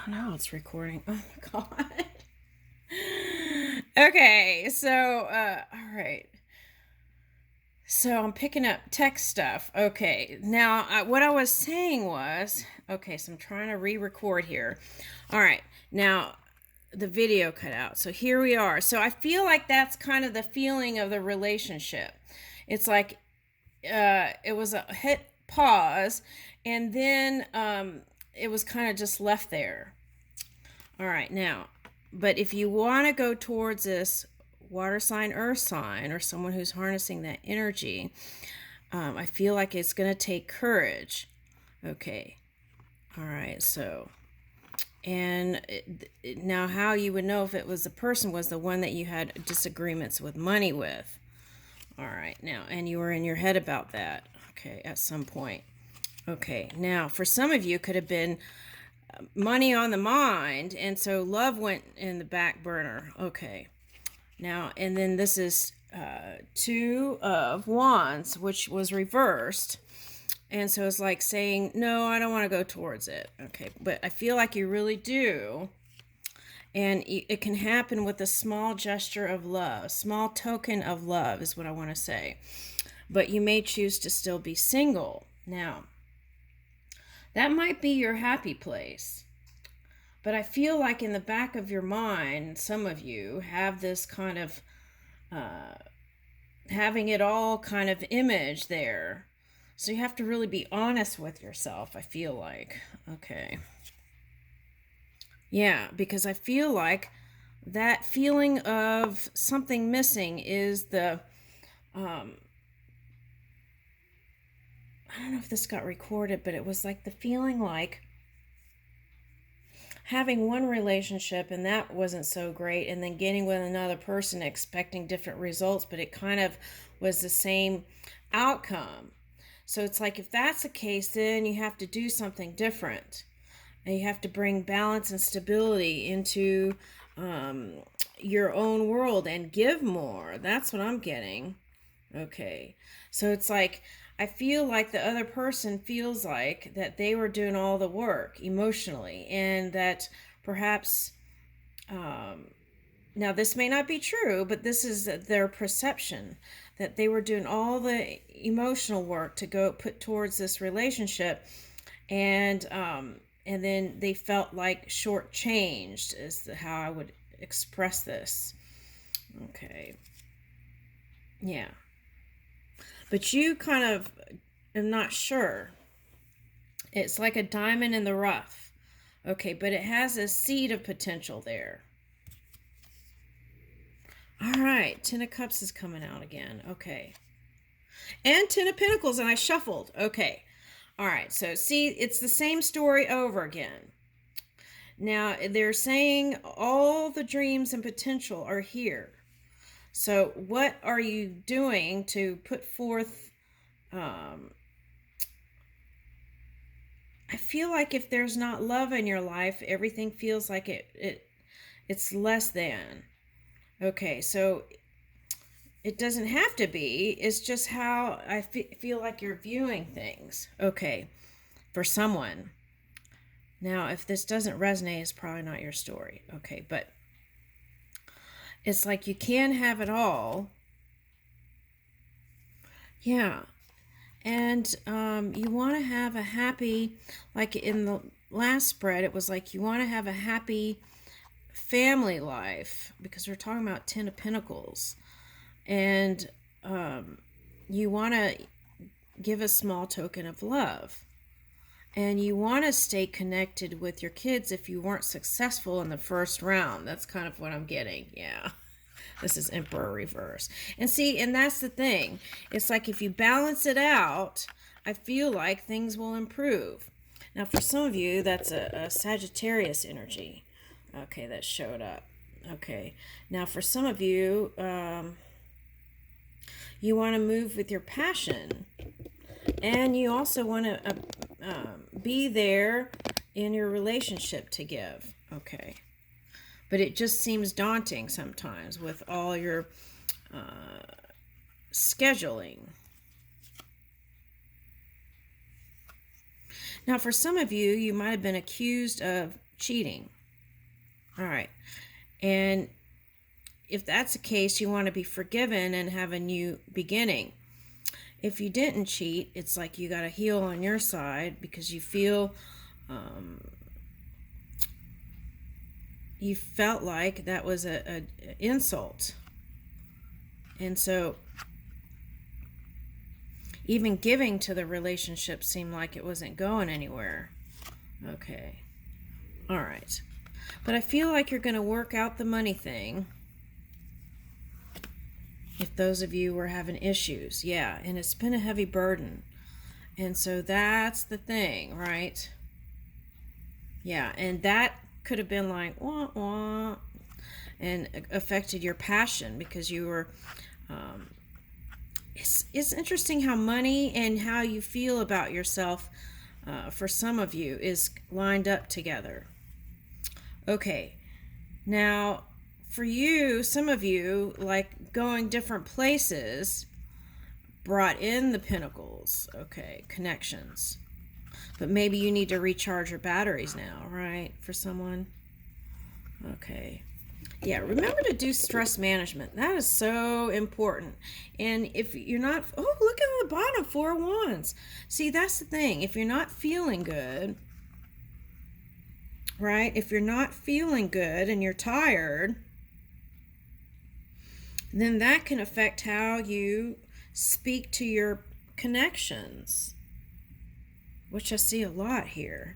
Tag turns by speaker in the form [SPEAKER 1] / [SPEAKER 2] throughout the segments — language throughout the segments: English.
[SPEAKER 1] Oh, now it's recording. Oh my God. Okay, so, all right. So I'm picking up tech stuff. Okay, now what I was saying was, okay, so I'm trying to re-record here. All right, now the video cut out. So here we are. So I feel like that's kind of the feeling of the relationship. It's like it was a hit pause, and then it was kind of just left there. All right, now, but if you want to go towards this water sign, earth sign, or someone who's harnessing that energy, I feel like it's going to take courage. Okay. All right. So, and now how you would know if it was the person was the one that you had disagreements with money with. All right. Now, and you were in your head about that. Okay. At some point. Okay. Now, for some of you, it could have been money on the mind, and so love went in the back burner. Okay. Now, and then this is Two of Wands, which was reversed. And so it's like saying, no, I don't want to go towards it. Okay. But I feel like you really do. And it can happen with a small gesture of love, small token of love is what I want to say. But you may choose to still be single. Now, that might be your happy place. But I feel like in the back of your mind, some of you have this kind of having it all kind of image there. So you have to really be honest with yourself, I feel like. Okay. Yeah, because I feel like that feeling of something missing is the I don't know if this got recorded, but it was like the feeling like having one relationship and that wasn't so great, and then getting with another person expecting different results, but it kind of was the same outcome. So it's like if that's the case, then you have to do something different. And you have to bring balance and stability into your own world and give more. That's what I'm getting. Okay. So it's like, I feel like the other person feels like that they were doing all the work emotionally, and that perhaps, now this may not be true, but this is their perception that they were doing all the emotional work to go put towards this relationship, and then they felt like shortchanged is how I would express this. Okay. Yeah. But you kind of am not sure. It's like a diamond in the rough. Okay, but it has a seed of potential there. All right, Ten of Cups is coming out again. Okay. And Ten of Pentacles, and I shuffled. Okay. All right, so see, it's the same story over again. Now, they're saying all the dreams and potential are here. So what are you doing to put forth, I feel like if there's not love in your life, everything feels like it's less than. Okay, so it doesn't have to be. It's just how I feel like you're viewing things. Okay, for someone. Now, if this doesn't resonate, it's probably not your story. Okay, but it's like you can have it all. Yeah. And you want to have a happy, like in the last spread, it was like you want to have a happy family life, because we're talking about Ten of Pentacles. And you want to give a small token of love. And you want to stay connected with your kids if you weren't successful in the first round. That's kind of what I'm getting. Yeah. This is Emperor reverse. And see, and that's the thing. It's like if you balance it out, I feel like things will improve. Now, for some of you, that's a Sagittarius energy. Okay, that showed up. Okay. Now, for some of you, you want to move with your passion. And you also want to be there in your relationship to give. Okay. But it just seems daunting sometimes with all your scheduling. Now, for some of you, you might have been accused of cheating. All right. And if that's the case, you want to be forgiven and have a new beginning. If you didn't cheat, it's like you got a heel on your side because you feel you felt like that was a insult. And so even giving to the relationship seemed like it wasn't going anywhere. Okay. All right. But I feel like you're going to work out the money thing. If those of you were having issues, yeah, and it's been a heavy burden. And so that's the thing, right? Yeah, and that could have been like, wah, wah, and affected your passion because you were, it's interesting how money and how you feel about yourself, for some of you, is lined up together. Okay, now, for you, some of you, like going different places, brought in the pentacles, okay, connections. But maybe you need to recharge your batteries now, right, for someone? Okay. Yeah, remember to do stress management. That is so important. And if you're not, oh, look at the bottom, 4 of Wands. See, that's the thing. If you're not feeling good, right, if you're not feeling good and you're tired, then that can affect how you speak to your connections, which I see a lot here.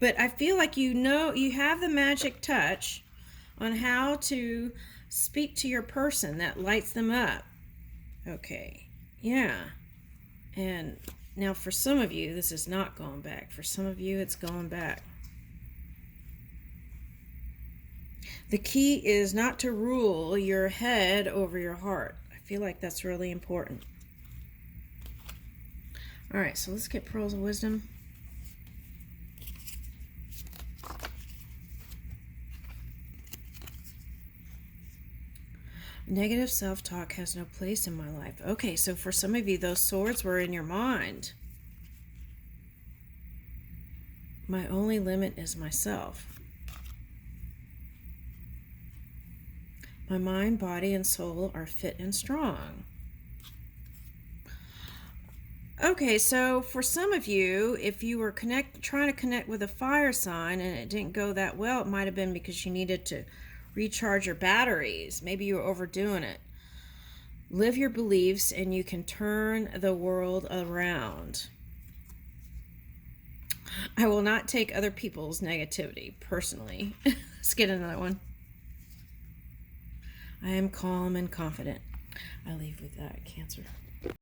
[SPEAKER 1] But I feel like you know you have the magic touch on how to speak to your person that lights them up. Okay, yeah. And now for some of you, this is not going back. For some of you, it's going back. The key is not to rule your head over your heart. I feel like that's really important. All right, so let's get pearls of wisdom. Negative self-talk has no place in my life. Okay, so for some of you, those swords were in your mind. My only limit is myself. My mind, body, and soul are fit and strong. Okay, so for some of you, if you were trying to connect with a fire sign and it didn't go that well, it might have been because you needed to recharge your batteries. Maybe you were overdoing it. Live your beliefs and you can turn the world around. I will not take other people's negativity personally. Let's get another one. I am calm and confident. I leave with that, Cancer.